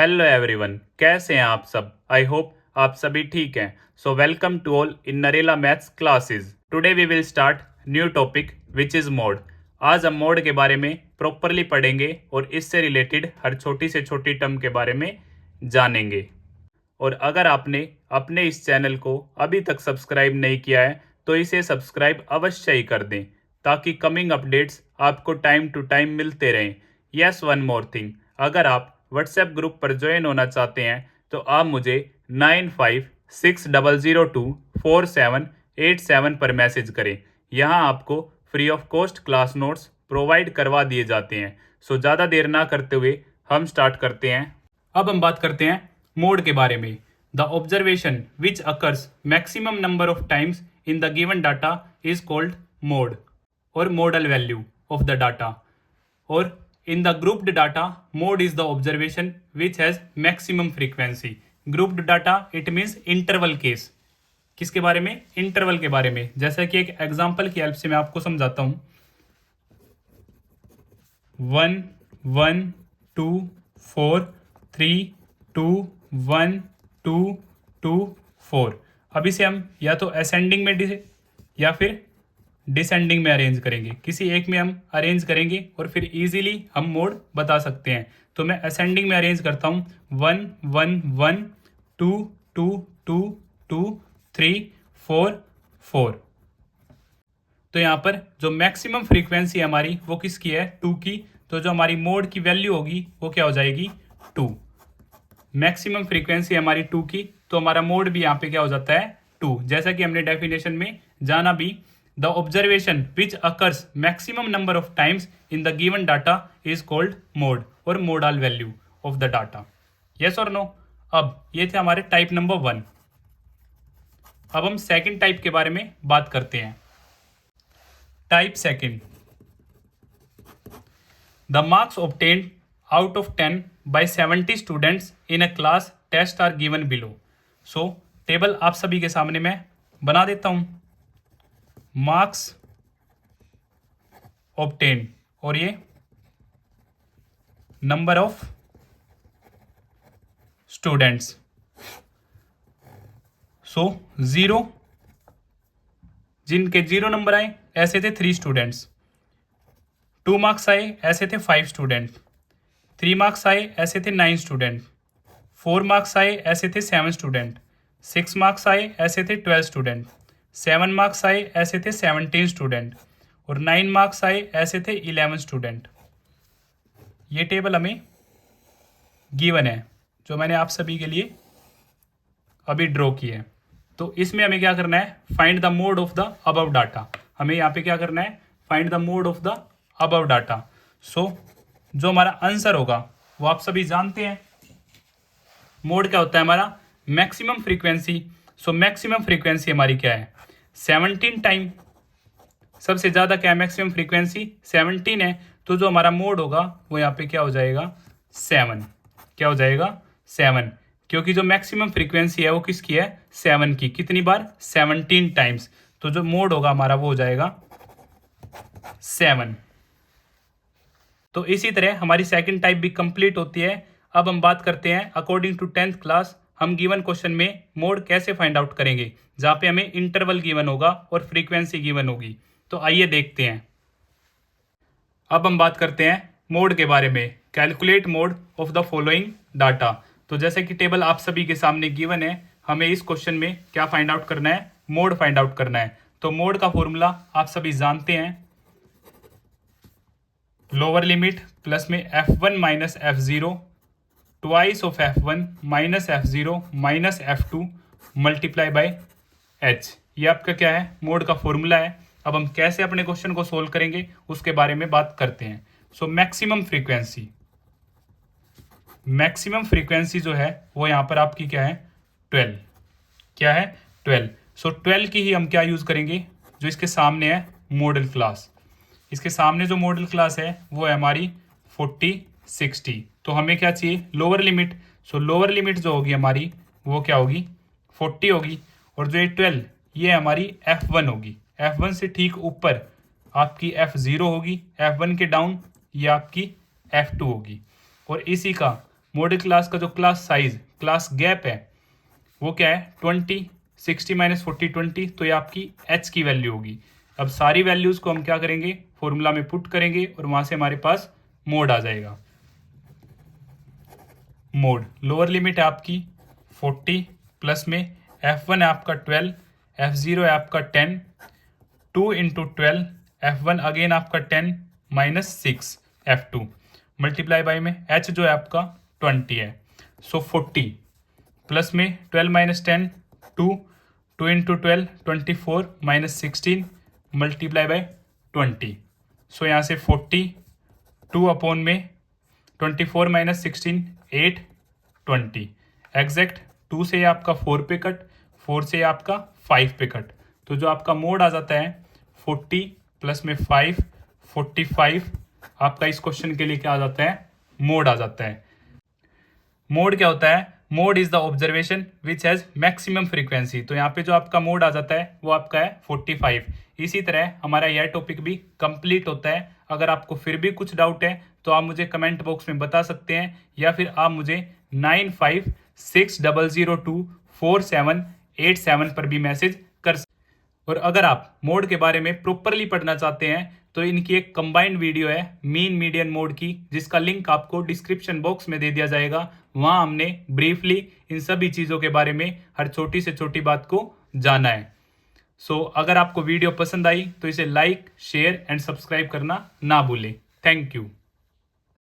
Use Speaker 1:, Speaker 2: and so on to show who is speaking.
Speaker 1: Hello everyone, कैसे हैं आप सब। आई होप आप सभी ठीक हैं। So welcome to all in Narela maths classes. Today we will start new topic which is mode. आज हम मोड के बारे में प्रॉपरली पढ़ेंगे और इससे रिलेटेड हर छोटी से छोटी टर्म के बारे में जानेंगे। और अगर आपने अपने इस चैनल को अभी तक सब्सक्राइब नहीं किया है तो इसे सब्सक्राइब अवश्य ही कर दें ताकि कमिंग अपडेट्स आपको टाइम टू टाइम मिलते रहें। यस, वन मोर थिंग, अगर आप व्हाट्सएप ग्रुप पर ज्वाइन होना चाहते हैं तो आप मुझे 9560024787 पर मैसेज करें। यहाँ आपको free of cost class notes provide करवा दिए जाते हैं। सो ज़्यादा देर ना करते हुए हम स्टार्ट करते हैं। अब हम बात करते हैं मोड के बारे में। The observation which occurs maximum number of times in the given data is called mode और modal value of the data. और in the grouped data, mode is the observation which has maximum frequency. Grouped data it means interval case. किसके बारे में? Interval के बारे में। जैसा कि एक एग्जांपल की हेल्प से मैं आपको समझाता हूं। 1 1 2 4 3 2 1 2 2 4। अब इसे हम या तो असेंडिंग में या फिर डिसेंडिंग में अरेंज करेंगे। किसी एक में हम अरेंज करेंगे और फिर इजीली हम मोड बता सकते हैं। तो मैं असेंडिंग में अरेंज करता हूँ 1 1 1 2 2 2 2 3 4 4। तो यहाँ पर जो मैक्सिमम फ्रीक्वेंसी है हमारी वो किसकी है? 2 की। तो जो हमारी मोड की वैल्यू होगी वो क्या हो जाएगी? 2। मैक्सिमम फ्रीक्वेंसी हमारी 2 की, तो हमारा मोड भी यहाँ पे क्या हो जाता है? 2। जैसा कि हमने डेफिनेशन में जाना भी, the observation which occurs maximum number of times in the given data is called mode or modal value of the data. yes or no? अब ये थे हमारे टाइप नंबर 1। अब हम सेकंड टाइप के बारे में बात करते हैं। Type second, the marks obtained out of 10 by 70 students in a class test are given below. so table आप सभी के सामने मैं बना देता हूं। मार्क्स ऑब्टेन और ये नंबर ऑफ स्टूडेंट्स। सो 0, जिनके 0 नंबर आए ऐसे थे 3 स्टूडेंट्स। 2 मार्क्स आए ऐसे थे 5 स्टूडेंट। 3 मार्क्स आए ऐसे थे 9 स्टूडेंट। 4 मार्क्स आए ऐसे थे 7 स्टूडेंट। 6 मार्क्स आए ऐसे थे 12 स्टूडेंट। 7 मार्क्स आए ऐसे थे 17 स्टूडेंट और 9 मार्क्स आए ऐसे थे 11 स्टूडेंट। ये टेबल हमें गिवन है जो मैंने आप सभी के लिए अभी ड्रॉ की है। तो इसमें हमें क्या करना है? Find the mode of the above data. हमें यहाँ पे क्या करना है? Find the mode of the above data. So जो हमारा आंसर होगा वो आप सभी जानते हैं। मोड क्या होता है हमारा? Maximum frequency. So maximum frequency हमारी क्या है? 17 टाइम। सबसे ज़्यादा क्या है? मैक्सिमम फ्रीक्वेंसी 17 है। तो जो हमारा मोड होगा वो यहाँ पे क्या हो जाएगा? 7। क्या हो जाएगा? 7, क्योंकि जो मैक्सिमम फ्रीक्वेंसी है वो किसकी है? 7 की। कितनी बार? 17 टाइम्स। तो जो मोड होगा हमारा वो हो जाएगा 7। तो इसी तरह हमारी सेकंड टाइप भी कंप्लीट होती है। अब हम बात करते हैं अकॉर्डिंग टू 10th क्लास हम गिवन क्वेश्चन में मोड कैसे फाइंड आउट करेंगे, जहां पे हमें इंटरवल गिवन होगा और फ्रीक्वेंसी गिवन होगी। तो आइए देखते हैं। अब हम बात करते हैं मोड के बारे में। Calculate mode of the following data. तो जैसे कि टेबल आप सभी के सामने गिवन है, हमें इस क्वेश्चन में क्या फाइंड आउट करना है? मोड फाइंड आउट करना है। तो मोड का फॉर्मूला आप सभी जानते हैं, लोअर लिमिट प्लस में f1 minus f0 twice of f1 minus f0 minus f2 multiply by h। ये आपका क्या है? मोड का फॉर्मूला है। अब हम कैसे अपने क्वेश्चन को सोल्व करेंगे उसके बारे में बात करते हैं। So maximum frequency, maximum frequency जो है वो यहाँ पर आपकी क्या है? 12। क्या है? 12। सो 12 की ही हम क्या यूज करेंगे? जो इसके सामने है मॉडल क्लास। इसके सामने जो मॉडल क्लास है वो है हमारी 40 60। तो हमें क्या चाहिए? Lower limit. सो लोअर लिमिट जो होगी हमारी वो क्या होगी? 40 होगी। और जो ये 12 ये हमारी f1 होगी। f1 से ठीक ऊपर आपकी f0 होगी। f1 के डाउन ये आपकी f2 होगी। और इसी का मॉडल क्लास का जो क्लास साइज, क्लास गैप है वो क्या है 20, 60 माइनस 40 20, तो ये आपकी h की वैल्यू होगी। अब सारी वैल्यूज को हम क्या करेंगे, फॉर्मूला में पुट करेंगे और वहां से हमारे पास मोड आ जाएगा। मोड लोअर लिमिट है आपकी 40, प्लस में f1 है आपका 12, f0 है आपका 10, 2 इंटू 12, f1 अगेन आपका 10 माइनस 6 f2 मल्टीप्लाई बाई में h जो है आपका 20 है। सो 40 प्लस में 12 minus 10 2, 2 into 12 24 minus 16 multiply by 20। सो यहाँ से 40 2 अपॉन में 24 माइनस 16 8 20 एग्जैक्ट 2 से आपका 4 पे कट, 4 से आपका 5 पे कट, तो जो आपका मोड आ जाता है 40 प्लस में 5 45 आपका इस क्वेश्चन के लिए क्या आ जाता है, मोड आ जाता है। मोड क्या होता है, mode is the observation which has maximum frequency, तो यहाँ पे जो आपका मोड आ जाता है वो आपका है 45। इसी तरह हमारा यह टॉपिक भी कंप्लीट होता है। अगर आपको फिर भी कुछ डाउट है तो आप मुझे कमेंट बॉक्स में बता सकते हैं, या फिर आप मुझे 9560024787 पर भी मैसेज कर सकते हैं। और अगर आप मोड के बारे में प्रॉपरली पढ़ना चाहते हैं तो इनकी एक कंबाइंड वीडियो है मीन मीडियन मोड की, जिसका लिंक आपको डिस्क्रिप्शन बॉक्स में दे दिया जाएगा। वहां हमने ब्रीफली इन सभी चीज़ों के बारे में हर छोटी से छोटी बात को जाना है। सो अगर आपको वीडियो पसंद आई तो इसे लाइक शेयर एंड सब्सक्राइब करना ना भूलें। Thank you.